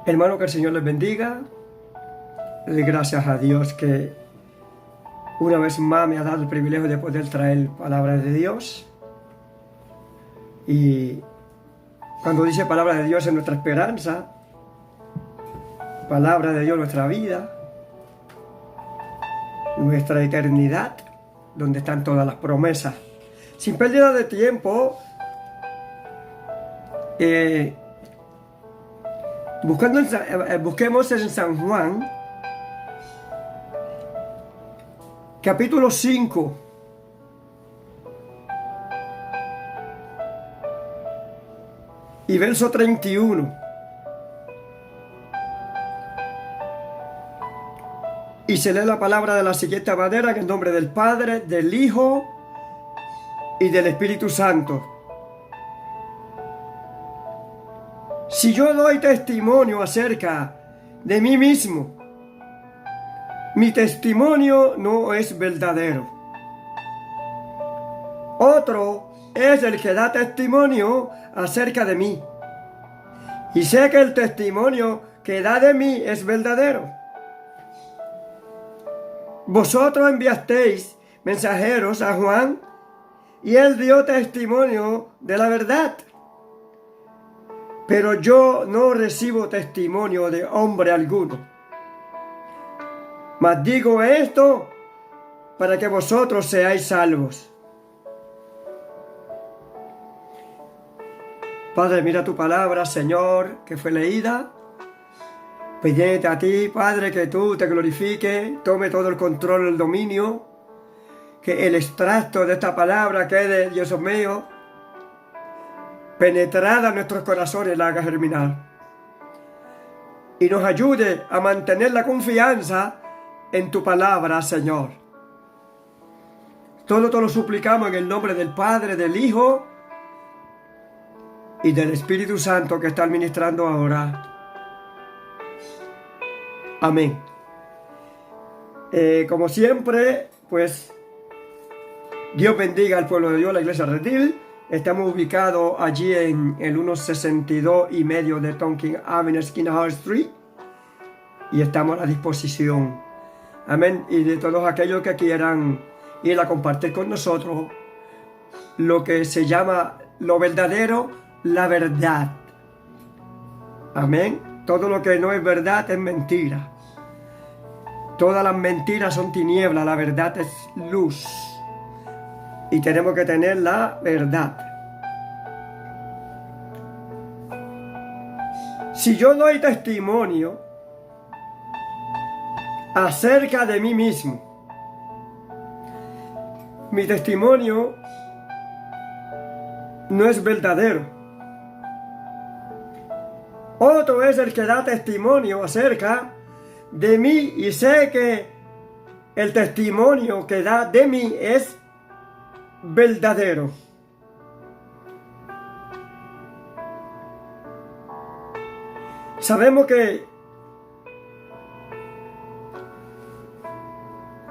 Hermano, que el Señor les bendiga. Le doy gracias a Dios que una vez más me ha dado el privilegio de poder traer palabra de Dios. Y cuando dice palabra de Dios es nuestra esperanza, palabra de Dios nuestra vida, nuestra eternidad, donde están todas las promesas. Sin pérdida de tiempo, busquemos en San Juan, capítulo 5. Y verso 31. Y se lee la palabra de la siguiente manera: en el nombre del Padre, del Hijo y del Espíritu Santo. Si yo doy testimonio acerca de mí mismo, mi testimonio no es verdadero. Otro es el que da testimonio acerca de mí, y sé que el testimonio que da de mí es verdadero. Vosotros enviasteis mensajeros a Juan, y él dio testimonio de la verdad. Pero yo no recibo testimonio de hombre alguno. Mas digo esto para que vosotros seáis salvos. Padre, mira tu palabra, Señor, que fue leída. Pidiéndote a ti, Padre, que tú te glorifiques, tome todo el control, el dominio, que el extracto de esta palabra quede, Dios mío, penetrada en nuestros corazones, la haga germinar. Y nos ayude a mantener la confianza en tu palabra, Señor. Todo te lo suplicamos en el nombre del Padre, del Hijo y del Espíritu Santo que está administrando ahora. Amén. Como siempre, pues, Dios bendiga al pueblo de Dios, la Iglesia Redil. Estamos ubicados allí en el 162 y medio de Tonkin Avenue, esquina High Street. Y estamos a la disposición. Amén. Y de todos aquellos que quieran ir a compartir con nosotros lo que se llama lo verdadero, la verdad. Amén. Todo lo que no es verdad es mentira. Todas las mentiras son tinieblas, la verdad es luz. Y tenemos que tener la verdad. Si yo doy testimonio acerca de mí mismo, mi testimonio no es verdadero. Otro es el que da testimonio acerca de mí, y sé que el testimonio que da de mí es verdadero. Sabemos que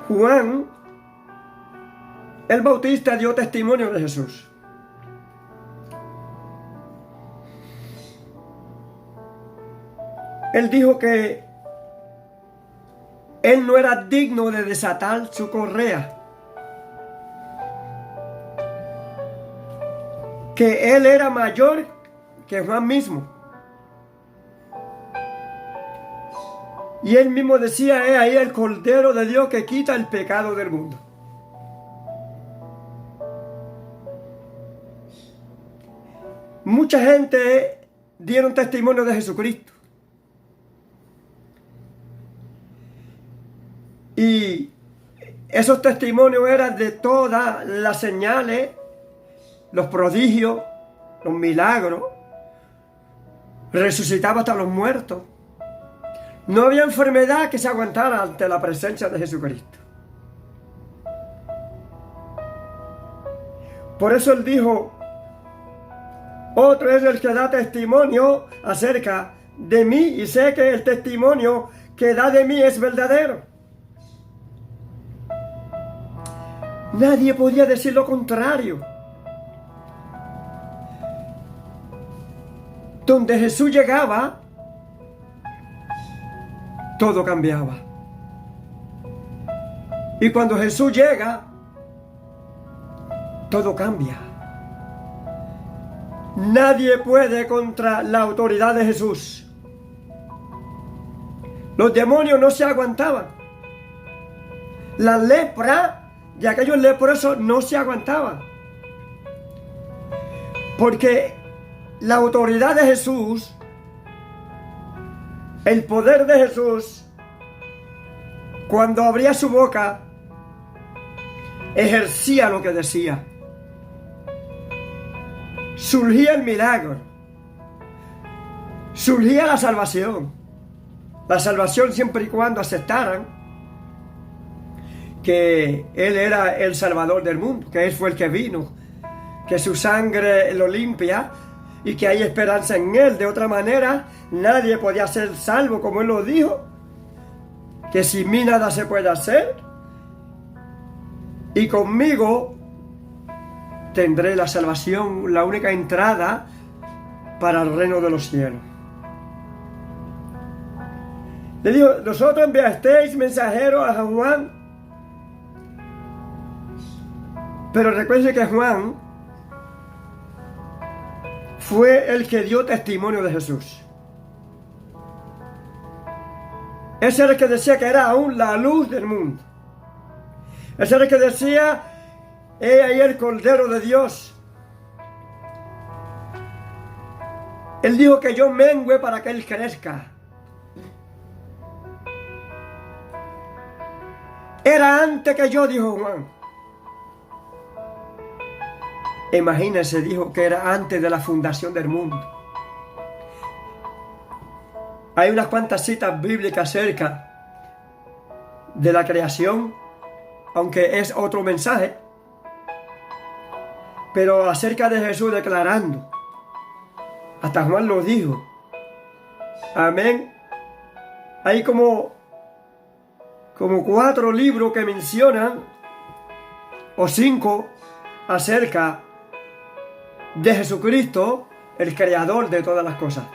Juan el Bautista dio testimonio de Jesús. Él dijo que él no era digno de desatar su correa, que él era mayor que Juan mismo. Y él mismo decía: he ahí el Cordero de Dios que quita el pecado del mundo. Mucha gente dieron testimonio de Jesucristo. Y esos testimonios eran de todas las señales, los prodigios, los milagros. Resucitaba hasta los muertos. No había enfermedad que se aguantara ante la presencia de Jesucristo. Por eso él dijo: otro es el que da testimonio acerca de mí, y sé que el testimonio que da de mí es verdadero. Nadie podía decir lo contrario. Donde Jesús llegaba, todo cambiaba. Y cuando Jesús llega, todo cambia. Nadie puede contra la autoridad de Jesús. Los demonios no se aguantaban. La lepra de aquellos leprosos no se aguantaba. Porque la autoridad de Jesús, el poder de Jesús, cuando abría su boca, ejercía lo que decía. Surgía el milagro. Surgía la salvación. La salvación siempre y cuando aceptaran que Él era el Salvador del mundo, que Él fue el que vino, que su sangre lo limpia y que hay esperanza en Él. De otra manera, nadie podía ser salvo, como Él lo dijo, que sin mí nada se puede hacer, y conmigo tendré la salvación, la única entrada para el reino de los cielos. Le dijo: nosotros enviasteis mensajeros a Juan. Pero recuerde que Juan fue el que dio testimonio de Jesús. Ese era el que decía que era aún la luz del mundo. Ese era el que decía: he ahí el Cordero de Dios. Él dijo que yo mengüe para que Él crezca. Era antes que yo, dijo Juan. Imagínense, dijo que era antes de la fundación del mundo. Hay unas cuantas citas bíblicas acerca de la creación, aunque es otro mensaje, pero acerca de Jesús declarando. Hasta Juan lo dijo. Amén. Hay como 4 libros que mencionan, o 5, acerca de Jesucristo, el creador de todas las cosas.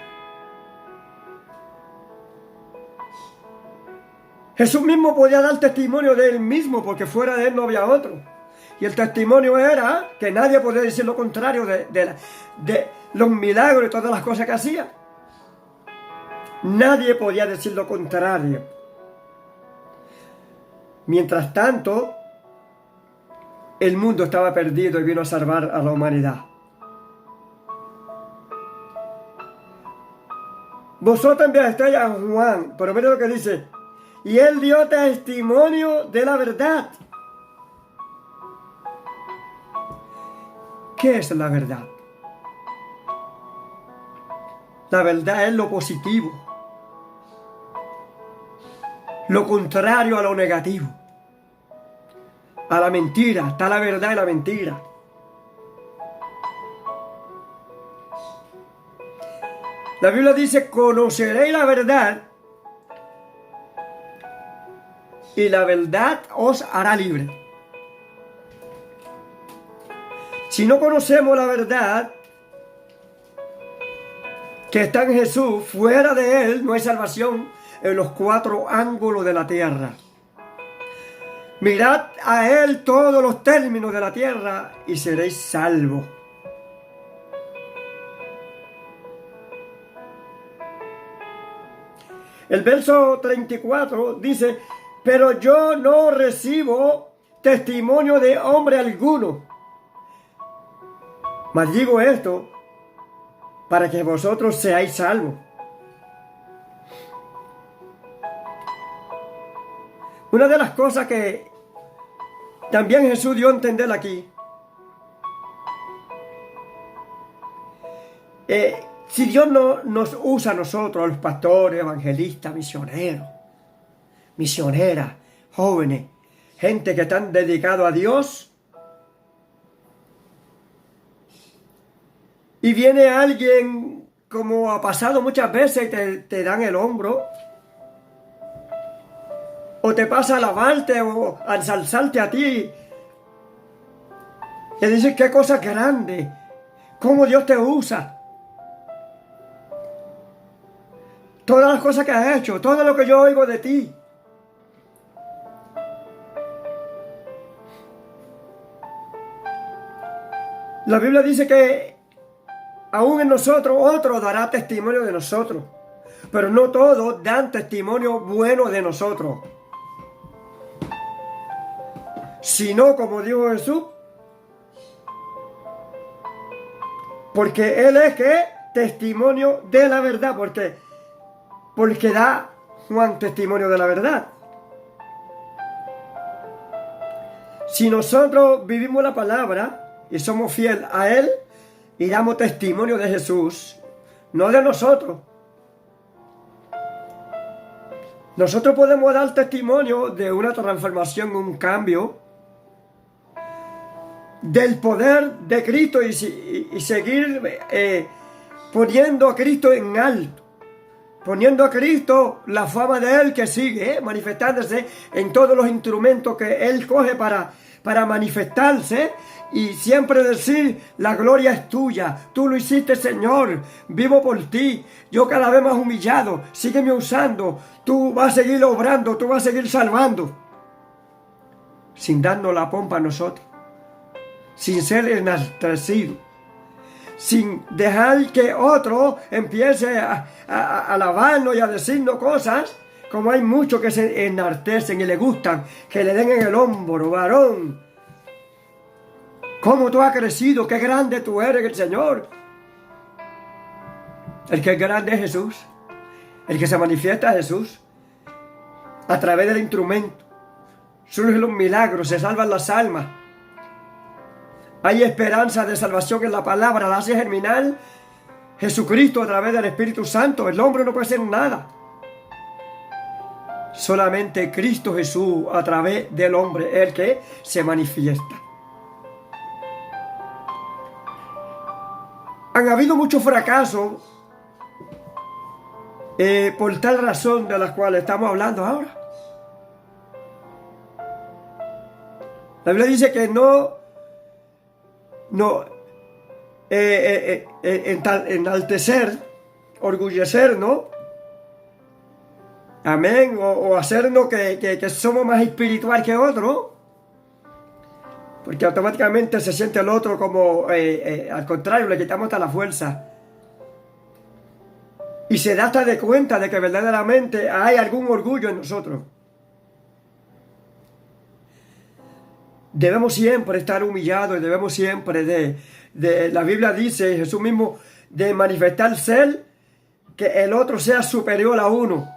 Jesús mismo podía dar testimonio de Él mismo, porque fuera de Él no había otro. Y el testimonio era que nadie podía decir lo contrario de los milagros y todas las cosas que hacía. Nadie podía decir lo contrario. Mientras tanto, el mundo estaba perdido y vino a salvar a la humanidad. Vosotros enviasteis a Juan, pero mira lo que dice: y él dio testimonio de la verdad. ¿Qué es la verdad? La verdad es lo positivo, lo contrario a lo negativo, a la mentira. Está la verdad y la mentira. La Biblia dice: conoceréis la verdad y la verdad os hará libre. Si no conocemos la verdad que está en Jesús, fuera de Él no hay salvación en los 4 ángulos de la tierra. Mirad a Él todos los términos de la tierra y seréis salvos. El verso 34 dice: pero yo no recibo testimonio de hombre alguno, mas digo esto para que vosotros seáis salvos. Una de las cosas que también Jesús dio a entender aquí, si Dios no nos usa a nosotros, a los pastores, evangelistas, misioneras, jóvenes, gente que están dedicados a Dios, y viene alguien, como ha pasado muchas veces, y te dan el hombro, o te pasa a alabarte o a ensalzarte a ti, y dices: qué cosa grande, cómo Dios te usa. todas las cosas que has hecho, todo lo que yo oigo de ti. La Biblia dice que aún en nosotros otro dará testimonio de nosotros, pero no todos dan testimonio bueno de nosotros, sino como dijo Jesús, porque Él es que testimonio de la verdad, porque da Juan testimonio de la verdad. Si nosotros vivimos la palabra y somos fieles a Él y damos testimonio de Jesús, no de nosotros. Nosotros podemos dar testimonio de una transformación, un cambio, del poder de Cristo y seguir poniendo a Cristo en alto, poniendo a Cristo la fama de Él que sigue manifestándose en todos los instrumentos que Él coge para manifestarse, y siempre decir: la gloria es tuya, tú lo hiciste, Señor, vivo por ti, yo cada vez más humillado, sígueme usando, tú vas a seguir obrando, tú vas a seguir salvando, sin darnos la pompa a nosotros, sin ser enaltecido, sin dejar que otro empiece a alabarnos y a decirnos cosas, como hay muchos que se enaltecen y le gustan que le den en el hombro: varón, cómo tú has crecido, qué grande tú eres, el Señor. El que es grande es Jesús, el que se manifiesta es Jesús, a través del instrumento. Surgen los milagros, se salvan las almas. Hay esperanza de salvación en la palabra, la hace germinar Jesucristo a través del Espíritu Santo. El hombre no puede hacer nada. Solamente Cristo Jesús a través del hombre es el que se manifiesta. Han habido muchos fracasos por tal razón de las cuales estamos hablando ahora. La Biblia dice que enaltecer, orgullecernos, amén, o hacernos que somos más espiritual que otro, porque automáticamente se siente el otro como, al contrario, le quitamos hasta la fuerza. Y se da hasta de cuenta de que verdaderamente hay algún orgullo en nosotros. Debemos siempre estar humillados y debemos siempre la Biblia dice, Jesús mismo, de manifestar ser, que el otro sea superior a uno.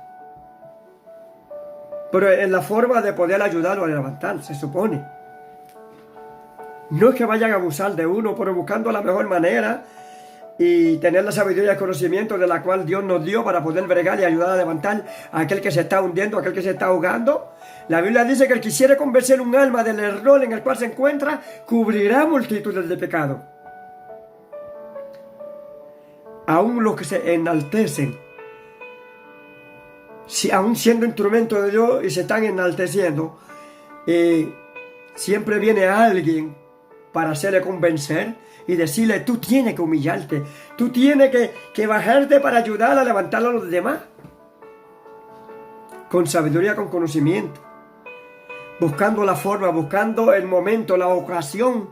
Pero en la forma de poder ayudarlo a levantar, se supone. No es que vayan a abusar de uno, pero buscando la mejor manera y tener la sabiduría y el conocimiento de la cual Dios nos dio para poder bregar y ayudar a levantar a aquel que se está hundiendo, a aquel que se está ahogando. La Biblia dice que el que quisiere convencer un alma del error en el cual se encuentra, cubrirá multitudes de pecados. Aún los que se enaltecen, aún siendo instrumento de Dios y se están enalteciendo, siempre viene alguien para hacerle convencer y decirle: tú tienes que humillarte, tú tienes que bajarte para ayudar a levantar a los demás. Con sabiduría, con conocimiento, buscando la forma, buscando el momento, la ocasión,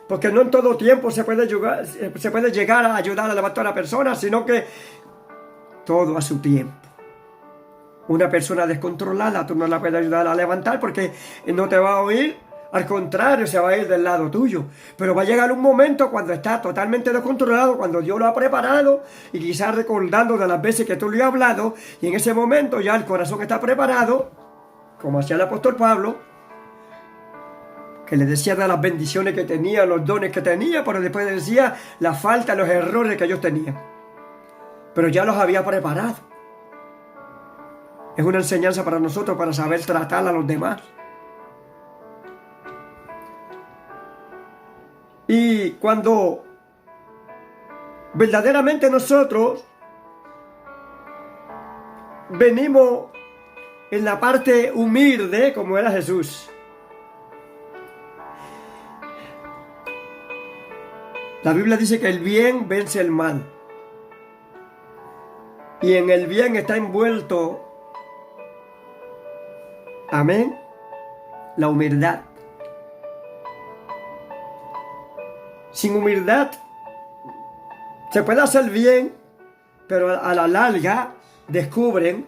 porque no en todo tiempo se puede llegar a ayudar a levantar a una persona, sino que todo a su tiempo. Una persona descontrolada tú no la puedes ayudar a levantar porque no te va a oír. Al contrario, se va a ir del lado tuyo. Pero va a llegar un momento cuando está totalmente descontrolado, cuando Dios lo ha preparado, y quizás recordando de las veces que tú le has hablado, y en ese momento ya el corazón está preparado, como hacía el apóstol Pablo, que le decía de las bendiciones que tenía, los dones que tenía, pero después le decía la falta, los errores que ellos tenían. Pero ya los había preparado. Es una enseñanza para nosotros para saber tratar a los demás. Y cuando verdaderamente nosotros venimos en la parte humilde, como era Jesús, la Biblia dice que el bien vence el mal. Y en el bien está envuelto, amén, la humildad. Sin humildad se puede hacer bien, pero a la larga descubren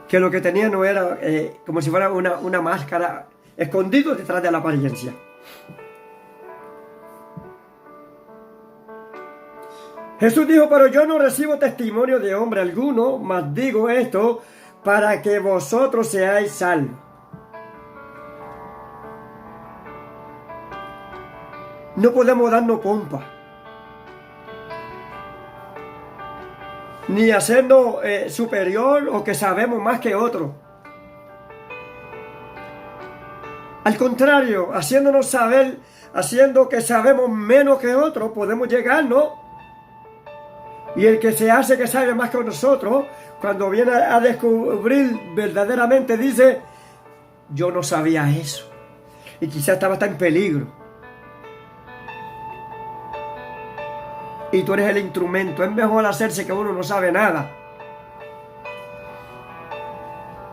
que lo que tenían no era como si fuera una máscara escondido detrás de la apariencia. Jesús dijo, pero yo no recibo testimonio de hombre alguno, mas digo esto para que vosotros seáis salvos. No podemos darnos pompa, ni hacernos superior o que sabemos más que otro. Al contrario, haciéndonos saber, haciendo que sabemos menos que otros, podemos llegar, ¿no? Y el que se hace que sabe más que nosotros, cuando viene a descubrir verdaderamente, dice, yo no sabía eso. Y quizás estaba hasta en peligro. Y tú eres el instrumento. Es mejor hacerse que uno no sabe nada,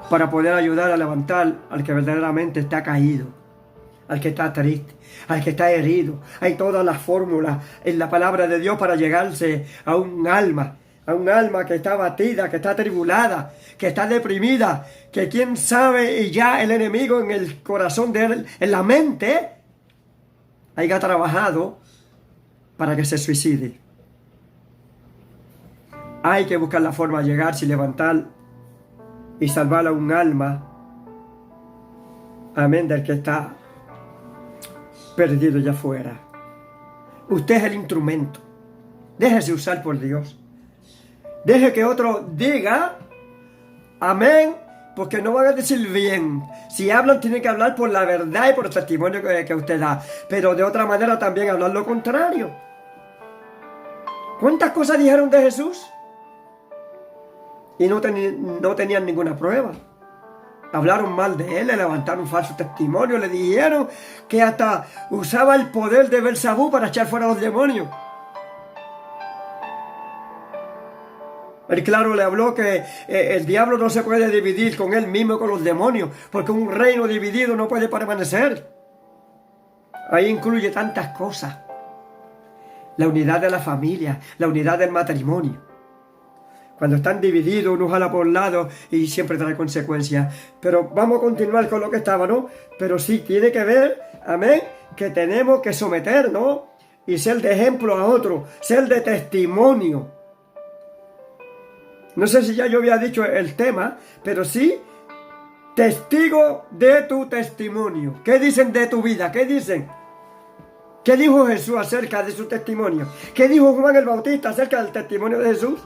para poder ayudar a levantar al que verdaderamente está caído, al que está triste, al que está herido. Hay todas las fórmulas en la palabra de Dios para llegarse a un alma que está abatida, que está atribulada, que está deprimida, que quién sabe, y ya el enemigo en el corazón de él, en la mente, haya trabajado para que se suicide. Hay que buscar la forma de llegarse y levantar y salvar a un alma, amén, del que está perdido allá afuera. Usted es el instrumento. Déjese usar por Dios. Deje que otro diga amén, porque no van a decir bien. Si hablan, tienen que hablar por la verdad y por el testimonio que usted da, pero de otra manera también hablar lo contrario. ¿Cuántas cosas dijeron de Jesús? Y no tenían ninguna prueba. Hablaron mal de él, le levantaron falso testimonio, le dijeron que hasta usaba el poder de Belzabú para echar fuera a los demonios. Él, claro, le habló que el diablo no se puede dividir con él mismo, con los demonios, porque un reino dividido no puede permanecer. Ahí incluye tantas cosas. La unidad de la familia, la unidad del matrimonio. Cuando están divididos, uno jala por un lado y siempre trae consecuencias. Pero vamos a continuar con lo que estaba, ¿no? Pero sí, tiene que ver, amén, que tenemos que someternos y ser de ejemplo a otro, ser de testimonio. No sé si ya yo había dicho el tema, pero sí, testigo de tu testimonio. ¿Qué dicen de tu vida? ¿Qué dicen? ¿Qué dijo Jesús acerca de su testimonio? ¿Qué dijo Juan el Bautista acerca del testimonio de Jesús?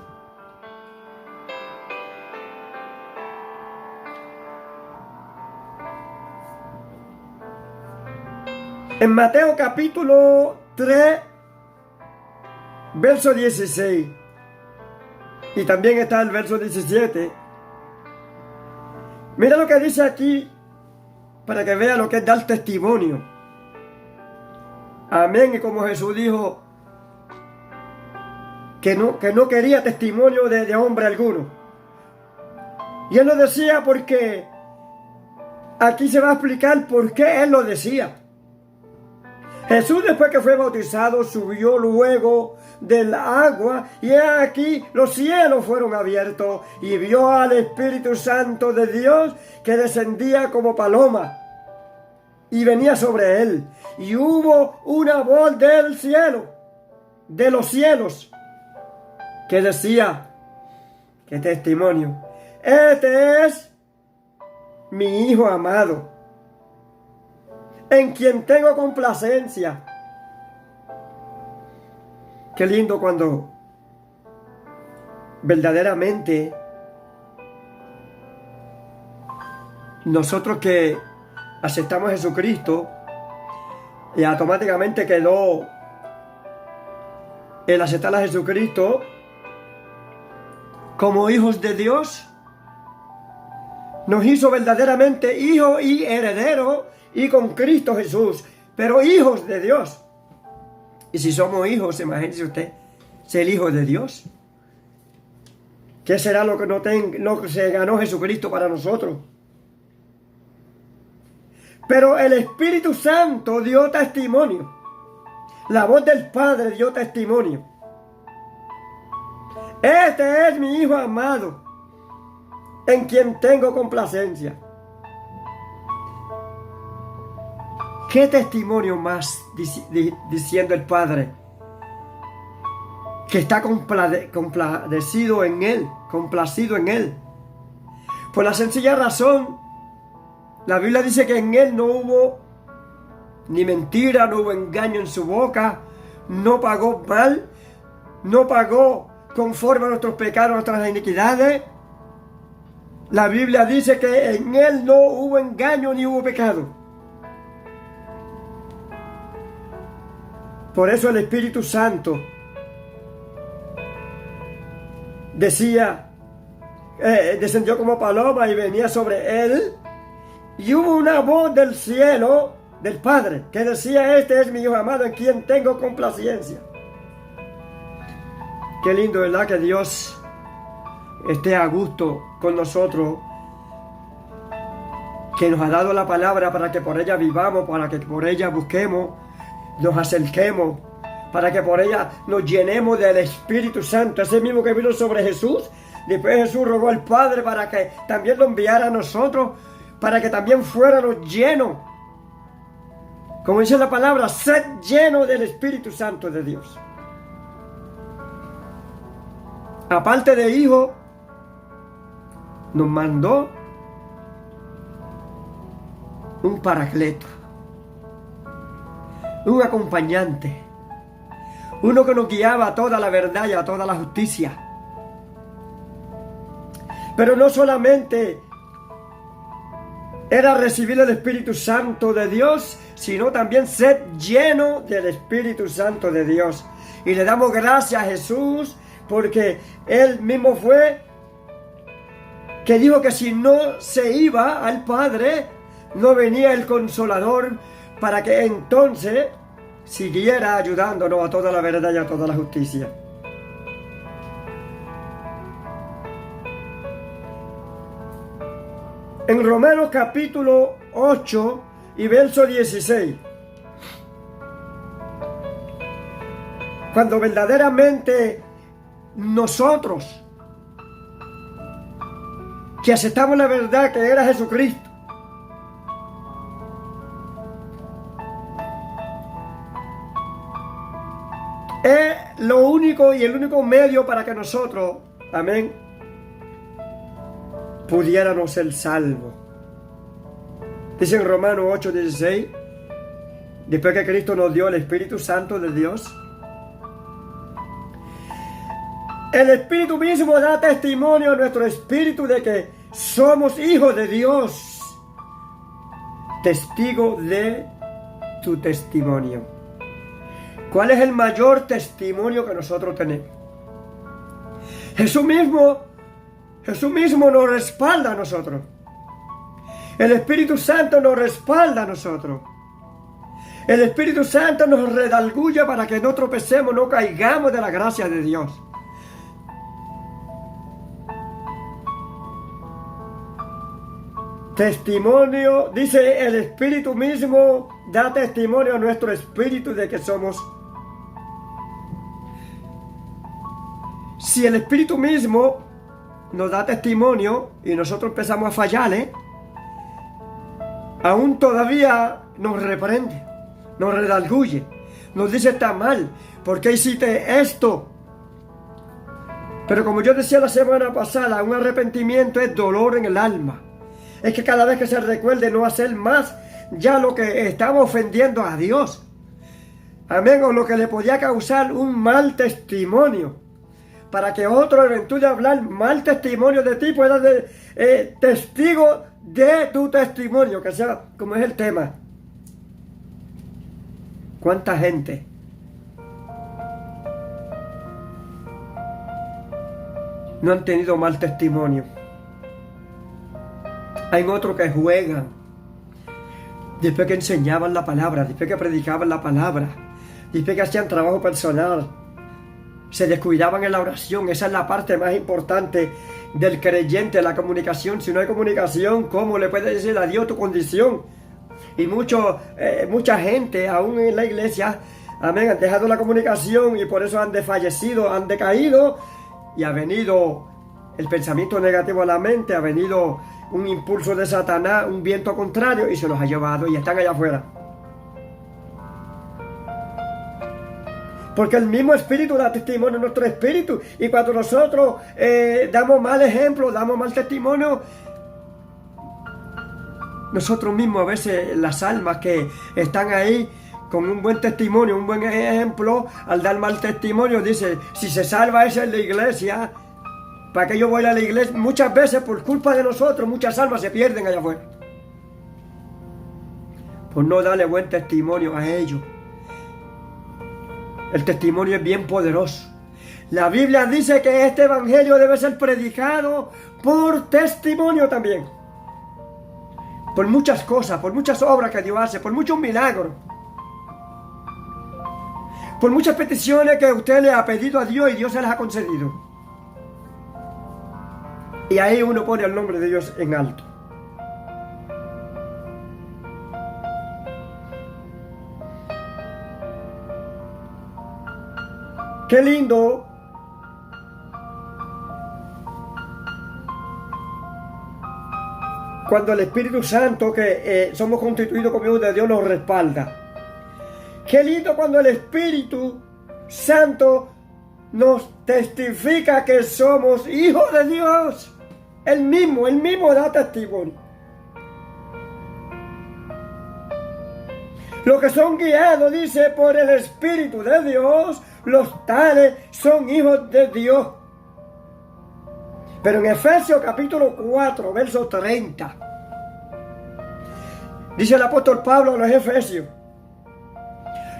En Mateo capítulo 3, verso 16, y también está el verso 17. Mira lo que dice aquí, para que vea lo que es dar testimonio. Amén. Y como Jesús dijo que no quería testimonio de hombre alguno. Y él lo decía porque aquí se va a explicar por qué él lo decía. Jesús, después que fue bautizado, subió luego del agua, y he aquí los cielos fueron abiertos, y vio al Espíritu Santo de Dios que descendía como paloma y venía sobre él. Y hubo una voz del cielo, de los cielos, que decía, qué testimonio, este es mi Hijo amado, en quien tengo complacencia. Qué lindo cuando verdaderamente nosotros que aceptamos a Jesucristo, y automáticamente quedó el aceptar a Jesucristo como hijos de Dios, nos hizo verdaderamente hijos y herederos, y con Cristo Jesús, pero hijos de Dios. Y si somos hijos, imagínese usted, ser hijo de Dios. ¿Qué será lo que se ganó Jesucristo para nosotros? Pero el Espíritu Santo dio testimonio. La voz del Padre dio testimonio. Este es mi Hijo amado, en quien tengo complacencia. ¿Qué testimonio más diciendo el Padre? Que está complacido en Él. Por la sencilla razón, la Biblia dice que en Él no hubo ni mentira, no hubo engaño en su boca, no pagó mal, no pagó conforme a nuestros pecados, nuestras iniquidades. La Biblia dice que en Él no hubo engaño ni hubo pecado. Por eso el Espíritu Santo descendió como paloma y venía sobre Él. Y hubo una voz del cielo, del Padre, que decía: este es mi Hijo amado, en quien tengo complacencia. Qué lindo, ¿verdad? Que Dios esté a gusto con nosotros, que nos ha dado la palabra para que por ella vivamos, para que por ella busquemos, nos acerquemos, para que por ella nos llenemos del Espíritu Santo, ese mismo que vino sobre Jesús. Después Jesús rogó al Padre para que también lo enviara a nosotros, para que también fuéramos llenos. Como dice la palabra, sed lleno del Espíritu Santo de Dios. Aparte de Hijo, nos mandó un paracleto, un acompañante, uno que nos guiaba a toda la verdad y a toda la justicia. Pero no solamente era recibir el Espíritu Santo de Dios, sino también ser lleno del Espíritu Santo de Dios. Y le damos gracias a Jesús, porque Él mismo fue que dijo que si no se iba al Padre, no venía el Consolador, para que entonces siguiera ayudándonos a toda la verdad y a toda la justicia. En Romanos capítulo 8 y verso 16, cuando verdaderamente nosotros que aceptamos la verdad que era Jesucristo, es lo único y el único medio para que nosotros, amén, pudiéramos ser salvos. Dice en Romanos 8:16, después que Cristo nos dio el Espíritu Santo de Dios, el Espíritu mismo da testimonio a nuestro espíritu de que somos hijos de Dios. Testigo de tu testimonio. ¿Cuál es el mayor testimonio que nosotros tenemos? Jesús mismo nos respalda a nosotros. El Espíritu Santo nos respalda a nosotros. El Espíritu Santo nos redarguye para que no tropecemos, no caigamos de la gracia de Dios. Testimonio, dice el Espíritu mismo, da testimonio a nuestro espíritu de que somos. Si el Espíritu mismo nos da testimonio y nosotros empezamos a fallarle, aún todavía nos reprende, nos redarguye, nos dice: está mal, ¿por qué hiciste esto? Pero como yo decía la semana pasada, un arrepentimiento es dolor en el alma. Es que cada vez que se recuerde no hacer más ya lo que estaba ofendiendo a Dios. Amén, o lo que le podía causar un mal testimonio. Para que otro, en virtud de hablar mal testimonio de ti, pueda ser testigo de tu testimonio, que sea como es el tema. ¿Cuánta gente no han tenido mal testimonio? Hay otros que juegan después que enseñaban la palabra, después que predicaban la palabra, después que hacían trabajo personal. se descuidaban en la oración. Esa es la parte más importante del creyente, la comunicación. Si no hay comunicación, ¿cómo le puedes decir a Dios tu condición? Y mucha gente, aún en la iglesia, amén, han dejado la comunicación y por eso han desfallecido, han decaído, y ha venido el pensamiento negativo a la mente, ha venido un impulso de Satanás, un viento contrario, y se los ha llevado y están allá afuera. Porque el mismo espíritu da testimonio en nuestro espíritu, y cuando nosotros damos mal ejemplo, damos mal testimonio, nosotros mismos a veces, las almas que están ahí con un buen testimonio, un buen ejemplo, al dar mal testimonio, dice, si se salva esa en la iglesia, ¿para qué yo voy a la iglesia? Muchas veces por culpa de nosotros, muchas almas se pierden allá afuera. Por no darle buen testimonio a ellos. El testimonio es bien poderoso. La Biblia dice que este evangelio debe ser predicado por testimonio también. Por muchas cosas, por muchas obras que Dios hace, por muchos milagros. Por muchas peticiones que usted le ha pedido a Dios y Dios se las ha concedido. Y ahí uno pone el nombre de Dios en alto. Qué lindo cuando el Espíritu Santo, que somos constituidos como hijos de Dios, nos respalda. Qué lindo cuando el Espíritu Santo nos testifica que somos hijos de Dios. Él mismo da testimonio. Los que son guiados, dice, por el Espíritu de Dios, los tales son hijos de Dios. Pero en Efesios capítulo 4, verso 30, dice el apóstol Pablo a los Efesios: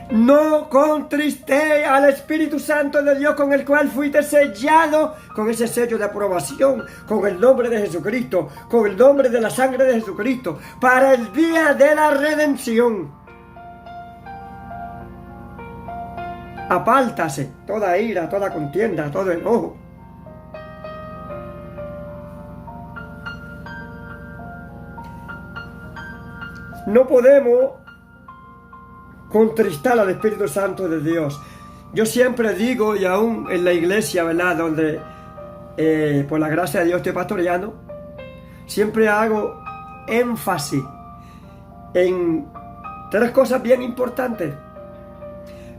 no contristéis al Espíritu Santo de Dios, con el cual fuiste sellado con ese sello de aprobación, con el nombre de Jesucristo, con el nombre de la sangre de Jesucristo, para el día de la redención. Apártase toda ira, toda contienda, todo enojo. No podemos contristar al Espíritu Santo de Dios. Yo siempre digo, y aún en la iglesia, ¿verdad?, donde por la gracia de Dios estoy pastoreando, siempre hago énfasis en tres cosas bien importantes.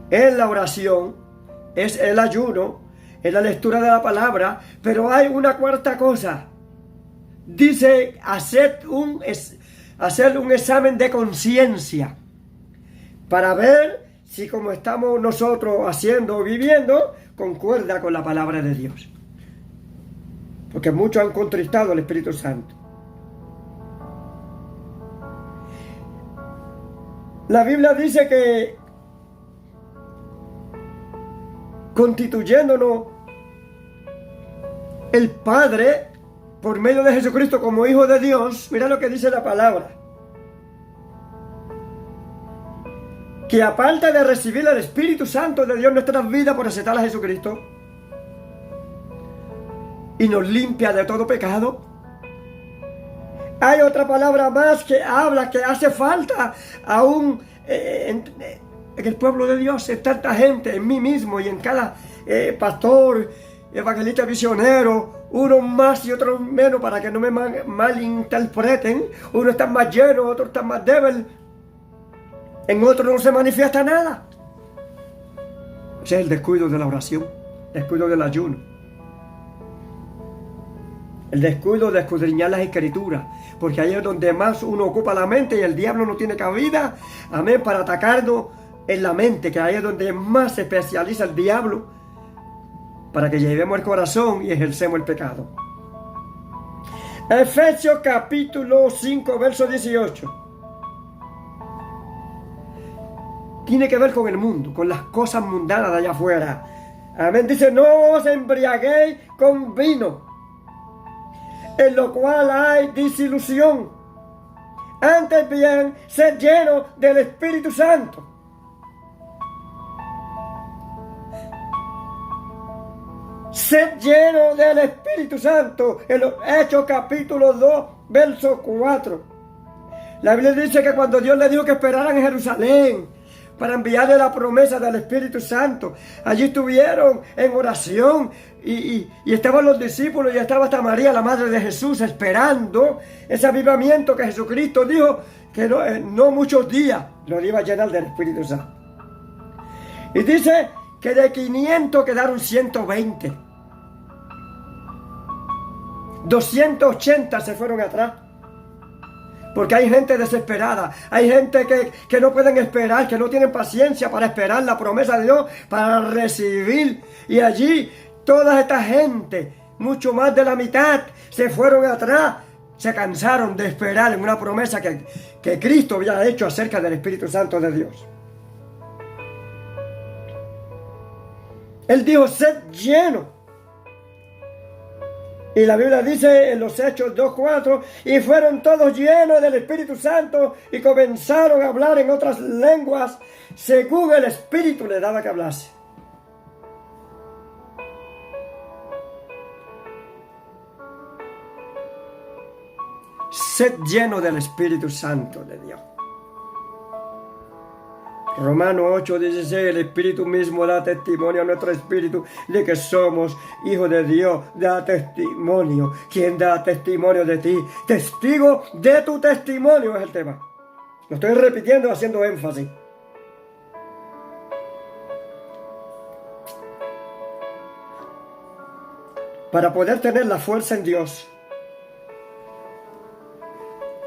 Es la oración, es el ayuno, es la lectura de la palabra, pero hay una cuarta cosa. Dice hacer un examen de conciencia para ver si como estamos nosotros haciendo o viviendo, concuerda con la palabra de Dios. Porque muchos han contristado al Espíritu Santo. La Biblia dice que constituyéndonos el Padre por medio de Jesucristo como hijo de Dios, mira lo que dice la palabra, que aparte de recibir el Espíritu Santo de Dios en nuestras vidas por aceptar a Jesucristo y nos limpia de todo pecado, hay otra palabra más que habla que hace falta aún en el pueblo de Dios, en tanta gente, en mí mismo y en cada pastor, evangelista, misionero, unos más y otros menos, para que no me malinterpreten. Uno está más lleno, otro está más débil, en otro no se manifiesta nada. Ese es el descuido de la oración, descuido del ayuno, el descuido de escudriñar las escrituras, porque ahí es donde más uno ocupa la mente y el diablo no tiene cabida, amén, para atacarnos en la mente, que ahí es donde más se especializa el diablo, para que llevemos el corazón y ejercemos el pecado. Efesios capítulo 5, verso 18. Tiene que ver con el mundo, con las cosas mundanas de allá afuera. Amén. Dice: no os embriaguéis con vino, en lo cual hay disilusión. Antes bien, sed llenos del Espíritu Santo. Sed lleno del Espíritu Santo. En los Hechos capítulo 2, verso 4. La Biblia dice que cuando Dios le dijo que esperaran en Jerusalén para enviarle la promesa del Espíritu Santo, allí estuvieron en oración y estaban los discípulos y estaba hasta María, la madre de Jesús, esperando ese avivamiento que Jesucristo dijo que no muchos días lo iba a llenar del Espíritu Santo. Y dice que de 500 quedaron 120. 280 se fueron atrás. Porque hay gente desesperada, hay gente que no pueden esperar, que no tienen paciencia para esperar la promesa de Dios, para recibir. Y allí toda esta gente, mucho más de la mitad, se fueron atrás, se cansaron de esperar en una promesa que Cristo había hecho acerca del Espíritu Santo de Dios. Él dijo, sed lleno. Y la Biblia dice en los Hechos 2:4, y fueron todos llenos del Espíritu Santo y comenzaron a hablar en otras lenguas según el Espíritu le daba que hablase. Sed lleno del Espíritu Santo de Dios. Romanos 8:16, el Espíritu mismo da testimonio a nuestro espíritu de que somos hijos de Dios. Da testimonio. ¿Quién da testimonio de ti? Testigo de tu testimonio es el tema. Lo estoy repitiendo, haciendo énfasis. Para poder tener la fuerza en Dios,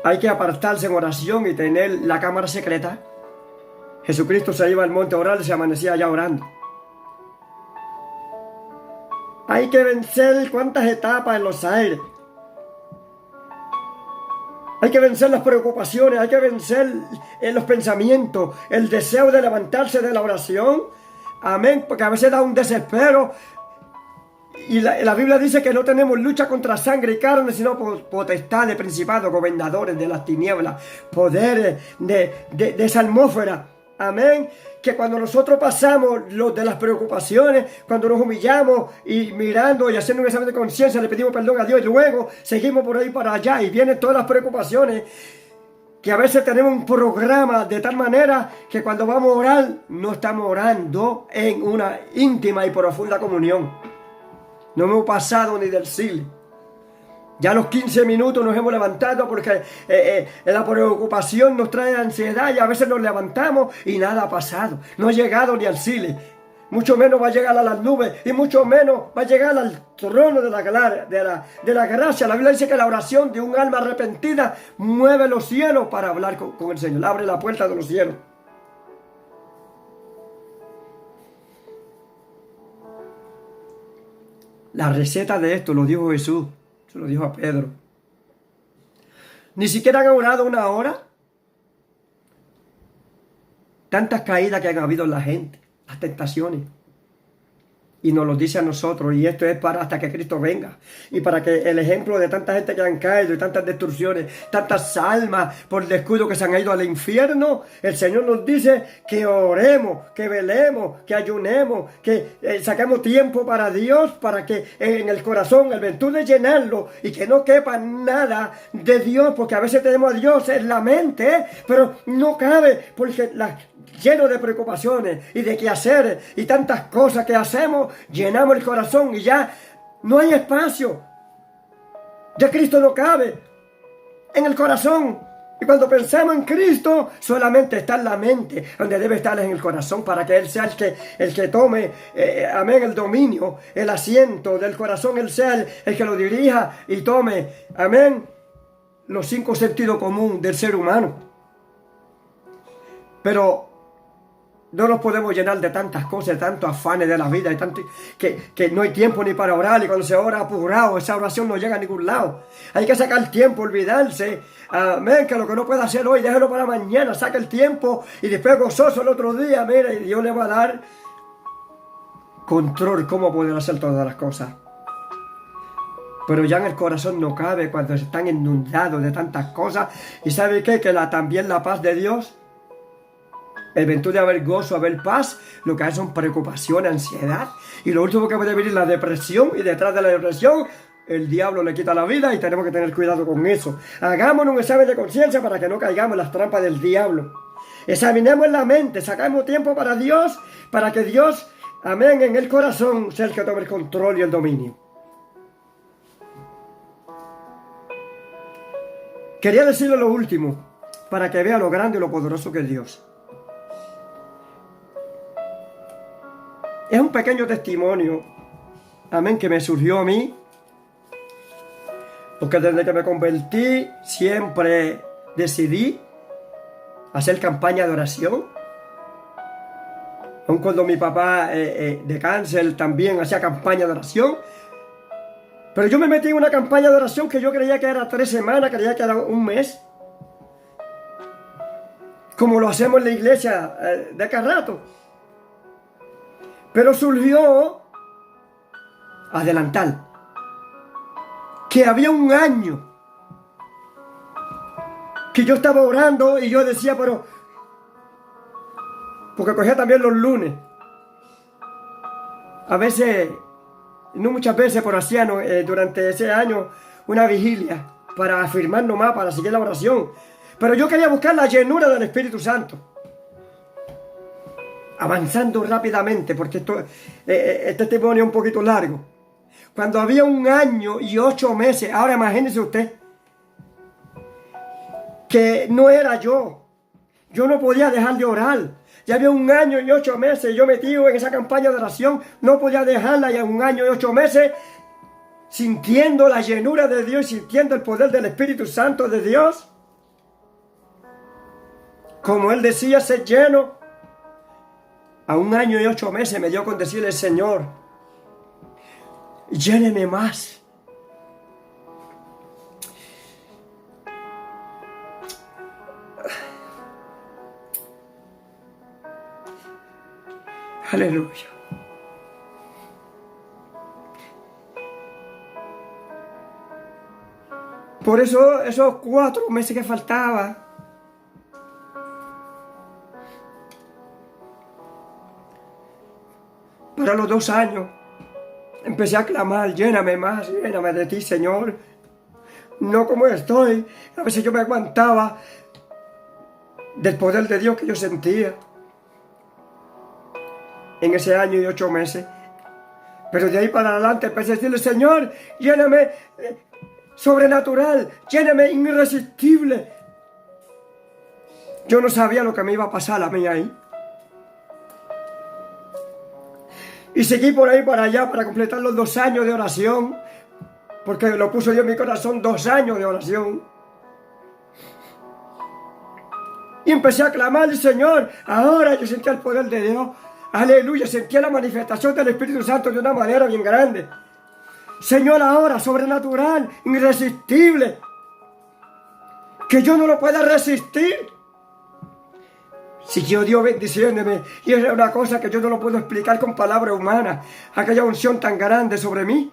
hay que apartarse en oración y tener la cámara secreta. Jesucristo se iba al monte a orar y se amanecía allá orando. Hay que vencer cuántas etapas en los aires. Hay que vencer las preocupaciones, hay que vencer los pensamientos, el deseo de levantarse de la oración. Amén, porque a veces da un desespero. Y la Biblia dice que no tenemos lucha contra sangre y carne, sino potestades, principados, gobernadores de las tinieblas, poderes de esa atmósfera. Amén, que cuando nosotros pasamos los de las preocupaciones, cuando nos humillamos y mirando y haciendo un examen de conciencia, le pedimos perdón a Dios y luego seguimos por ahí para allá y vienen todas las preocupaciones, que a veces tenemos un programa de tal manera que cuando vamos a orar no estamos orando en una íntima y profunda comunión. No hemos pasado ni del siglo. Ya a los 15 minutos nos hemos levantado porque la preocupación nos trae ansiedad y a veces nos levantamos y nada ha pasado. No ha llegado ni al cielo. Mucho menos va a llegar a las nubes y mucho menos va a llegar al trono de la gracia. La Biblia dice que la oración de un alma arrepentida mueve los cielos para hablar con el Señor. Abre la puerta de los cielos. La receta de esto lo dijo Jesús. Se lo dijo a Pedro. Ni siquiera han orado una hora. Tantas caídas que han habido en la gente, las tentaciones. Y nos lo dice a nosotros, y esto es para hasta que Cristo venga, y para que el ejemplo de tanta gente que han caído, y tantas destrucciones, tantas almas por descuido que se han ido al infierno, el Señor nos dice que oremos, que velemos, que ayunemos, que saquemos tiempo para Dios, para que en el corazón, el virtud de llenarlo, y que no quepa nada de Dios, porque a veces tenemos a Dios en la mente, pero no cabe, porque lleno de preocupaciones y de quehaceres y tantas cosas que hacemos, llenamos el corazón y ya no hay espacio. Ya Cristo no cabe en el corazón. Y cuando pensamos en Cristo, solamente está en la mente, donde debe estar en el corazón, para que Él sea el que tome, amén, el dominio, el asiento del corazón, Él sea el que lo dirija y tome, amén, los 5 sentidos comunes del ser humano. Pero no nos podemos llenar de tantas cosas, de tantos afanes de la vida, y tanto, que no hay tiempo ni para orar, y cuando se ora apurado, esa oración no llega a ningún lado. Hay que sacar tiempo, olvidarse, amén, que lo que no pueda hacer hoy, déjelo para mañana, saca el tiempo, y después gozoso el otro día, mira, y Dios le va a dar control, cómo poder hacer todas las cosas. Pero ya en el corazón no cabe cuando están inundados de tantas cosas, y ¿sabe qué? Que también la paz de Dios En virtud de haber gozo, haber paz, lo que hay son preocupación, ansiedad. Y lo último que puede venir es la depresión. Y detrás de la depresión, el diablo le quita la vida y tenemos que tener cuidado con eso. Hagámonos un examen de conciencia para que no caigamos en las trampas del diablo. Examinemos la mente, sacamos tiempo para Dios, para que Dios, amén, en el corazón sea el que tome el control y el dominio. Quería decirle lo último, para que vea lo grande y lo poderoso que es Dios. Es un pequeño testimonio, amén, que me surgió a mí, porque desde que me convertí siempre decidí hacer campaña de oración. Aun cuando mi papá de cáncer también hacía campaña de oración. Pero yo me metí en una campaña de oración que yo creía que era 3 semanas, creía que era un mes. Como lo hacemos en la iglesia de cada rato. Pero surgió adelantar que había un año que yo estaba orando y yo decía, pero porque cogía también los lunes, a veces, no muchas veces, pero hacía durante ese año una vigilia para afirmar nomás, para seguir la oración. Pero yo quería buscar la llenura del Espíritu Santo. Avanzando rápidamente, porque este testimonio es un poquito largo. Cuando había 1 año y 8 meses, ahora imagínese usted, que no era yo no podía dejar de orar. Ya había 1 año y 8 meses, yo metido en esa campaña de oración, no podía dejarla, ya 1 año y 8 meses, sintiendo la llenura de Dios, sintiendo el poder del Espíritu Santo de Dios. Como él decía, ser lleno. A 1 año y 8 meses me dio con decirle, Señor, lléneme más. Aleluya. Por eso esos 4 meses que faltaba, para los 2 años, empecé a clamar, lléname más, lléname de ti, Señor. No como estoy. A veces yo me aguantaba del poder de Dios que yo sentía en ese año y 8 meses. Pero de ahí para adelante empecé a decirle, Señor, lléname sobrenatural, lléname irresistible. Yo no sabía lo que me iba a pasar a mí ahí. Y seguí por ahí para allá para completar los 2 años de oración, porque lo puso Dios en mi corazón, 2 años de oración. Y empecé a clamar, Señor, ahora yo sentía el poder de Dios. Aleluya, sentía la manifestación del Espíritu Santo de una manera bien grande. Señor, ahora, sobrenatural, irresistible, que yo no lo pueda resistir. Siguió Dios bendiciéndome, y es una cosa que yo no lo puedo explicar con palabras humanas, aquella unción tan grande sobre mí.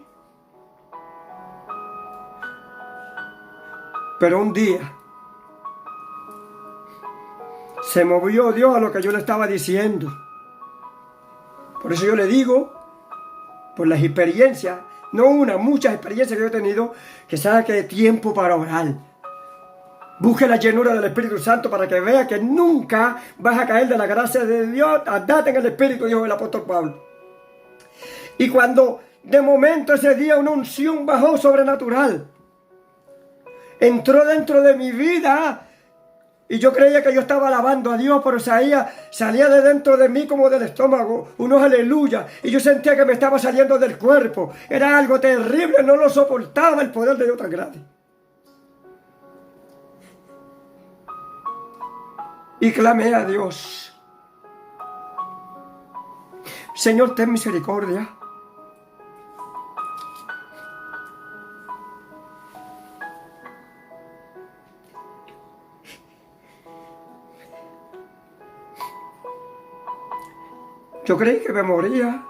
Pero un día se movió Dios a lo que yo le estaba diciendo. Por eso yo le digo, por las experiencias, no una, muchas experiencias que yo he tenido, que saque tiempo para orar. Busque la llenura del Espíritu Santo para que vea que nunca vas a caer de la gracia de Dios. Andate en el Espíritu, dijo el apóstol Pablo. Y cuando de momento ese día una unción bajó sobrenatural, entró dentro de mi vida, y yo creía que yo estaba alabando a Dios, pero salía de dentro de mí como del estómago, unos aleluya, y yo sentía que me estaba saliendo del cuerpo. Era algo terrible, no lo soportaba el poder de Dios tan grande. Y clamé a Dios, Señor, ten misericordia. Yo creí que me moría.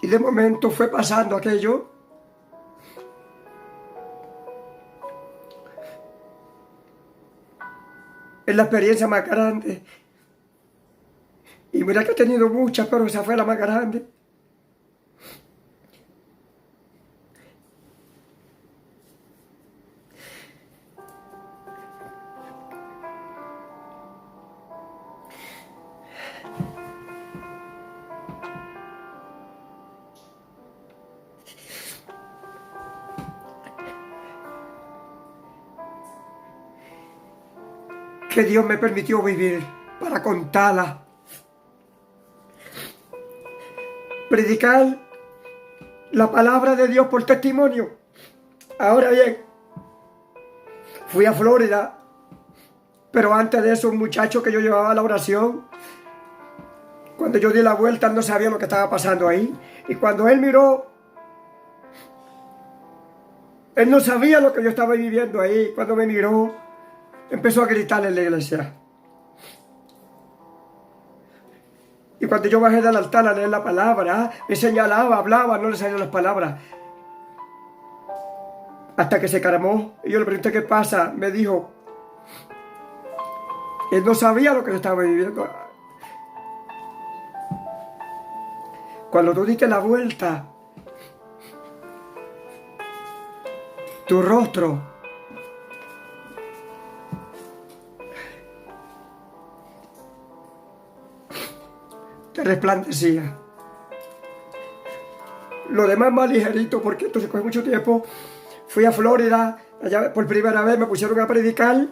Y de momento fue pasando aquello. Es la experiencia más grande. Y mira que he tenido muchas, pero esa fue la más grande. Que Dios me permitió vivir para contarla. Predicar la palabra de Dios por testimonio. Ahora bien, fui a Florida, pero antes de eso un muchacho que yo llevaba a la oración, cuando yo di la vuelta no sabía lo que estaba pasando ahí. Y cuando él miró, él no sabía lo que yo estaba viviendo ahí. Cuando me miró, empezó a gritar en la iglesia. Y cuando yo bajé del altar a leer la palabra, me señalaba, hablaba, no le salían las palabras. Hasta que se calmó. Y yo le pregunté qué pasa. Me dijo, él no sabía lo que yo estaba viviendo. Cuando tú diste la vuelta, tu rostro te resplandecía. Lo demás más ligerito, porque entonces coge mucho tiempo. Fui a Florida, allá por primera vez me pusieron a predicar.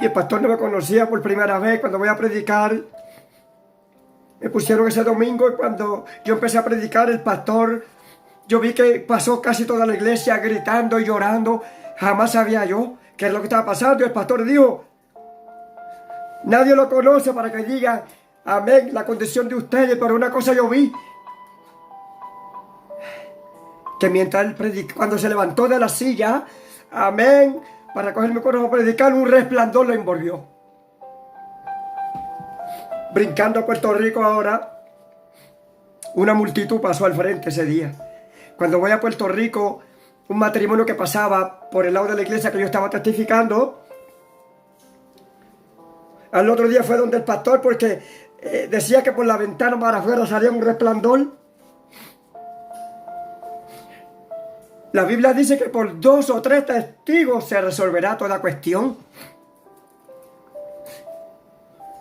Y el pastor no me conocía por primera vez cuando voy a predicar. Me pusieron ese domingo y cuando yo empecé a predicar, el pastor, yo vi que pasó casi toda la iglesia gritando y llorando. Jamás sabía yo qué es lo que estaba pasando. Y el pastor dijo, nadie lo conoce para que digan, amén, la condición de ustedes, pero una cosa yo vi. Que mientras él predicó, cuando se levantó de la silla, amén, para coger mi corazón a predicar, un resplandor lo envolvió. Brincando a Puerto Rico ahora, una multitud pasó al frente ese día. Cuando voy a Puerto Rico, un matrimonio que pasaba por el lado de la iglesia que yo estaba testificando, al otro día fue donde el pastor, porque decía que por la ventana para afuera salía un resplandor. La Biblia dice que por 2 o 3 testigos se resolverá toda cuestión.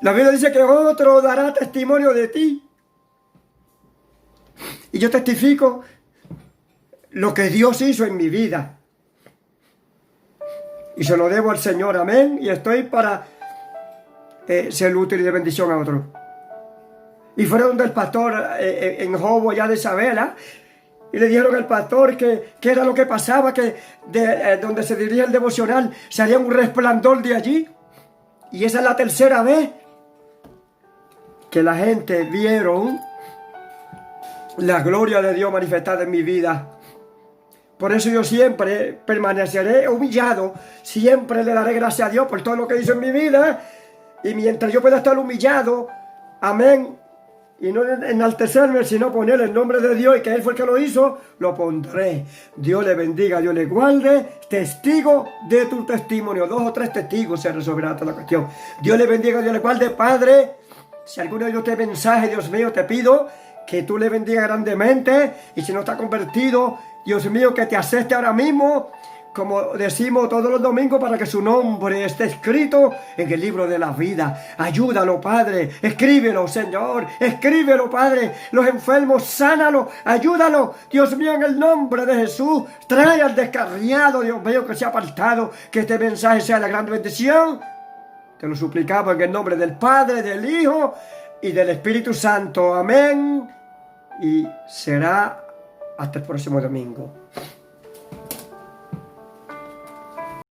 La Biblia dice que otro dará testimonio de ti. Y yo testifico lo que Dios hizo en mi vida. Y se lo debo al Señor, amén. Y estoy para ser útil y de bendición a otros. Y fueron donde el pastor en Jobo, allá de Isabela, y le dijeron al pastor que era lo que pasaba, que donde se dirige el devocional salía un resplandor de allí. Y esa es la 3ª vez que la gente vieron la gloria de Dios manifestada en mi vida. Por eso yo siempre permaneceré humillado, siempre le daré gracias a Dios por todo lo que hizo en mi vida. Y mientras yo pueda estar humillado, amén, y no enaltecerme, sino poner el nombre de Dios y que Él fue el que lo hizo, lo pondré. Dios le bendiga, Dios le guarde, testigo de tu testimonio. 2 o 3 testigos se resolverá toda la cuestión. Dios le bendiga, Dios le guarde. Padre, si alguno de ellos te mensaje, Dios mío, te pido que tú le bendiga grandemente. Y si no está convertido, Dios mío, que te acepte ahora mismo, como decimos todos los domingos, para que su nombre esté escrito en el libro de la vida. Ayúdalo, Padre. Escríbelo, Señor. Escríbelo, Padre. Los enfermos, sánalo. Ayúdalo. Dios mío, en el nombre de Jesús. Trae al descarriado, Dios mío, que se ha apartado. Que este mensaje sea la gran bendición. Te lo suplicamos en el nombre del Padre, del Hijo y del Espíritu Santo. Amén. Y será hasta el próximo domingo.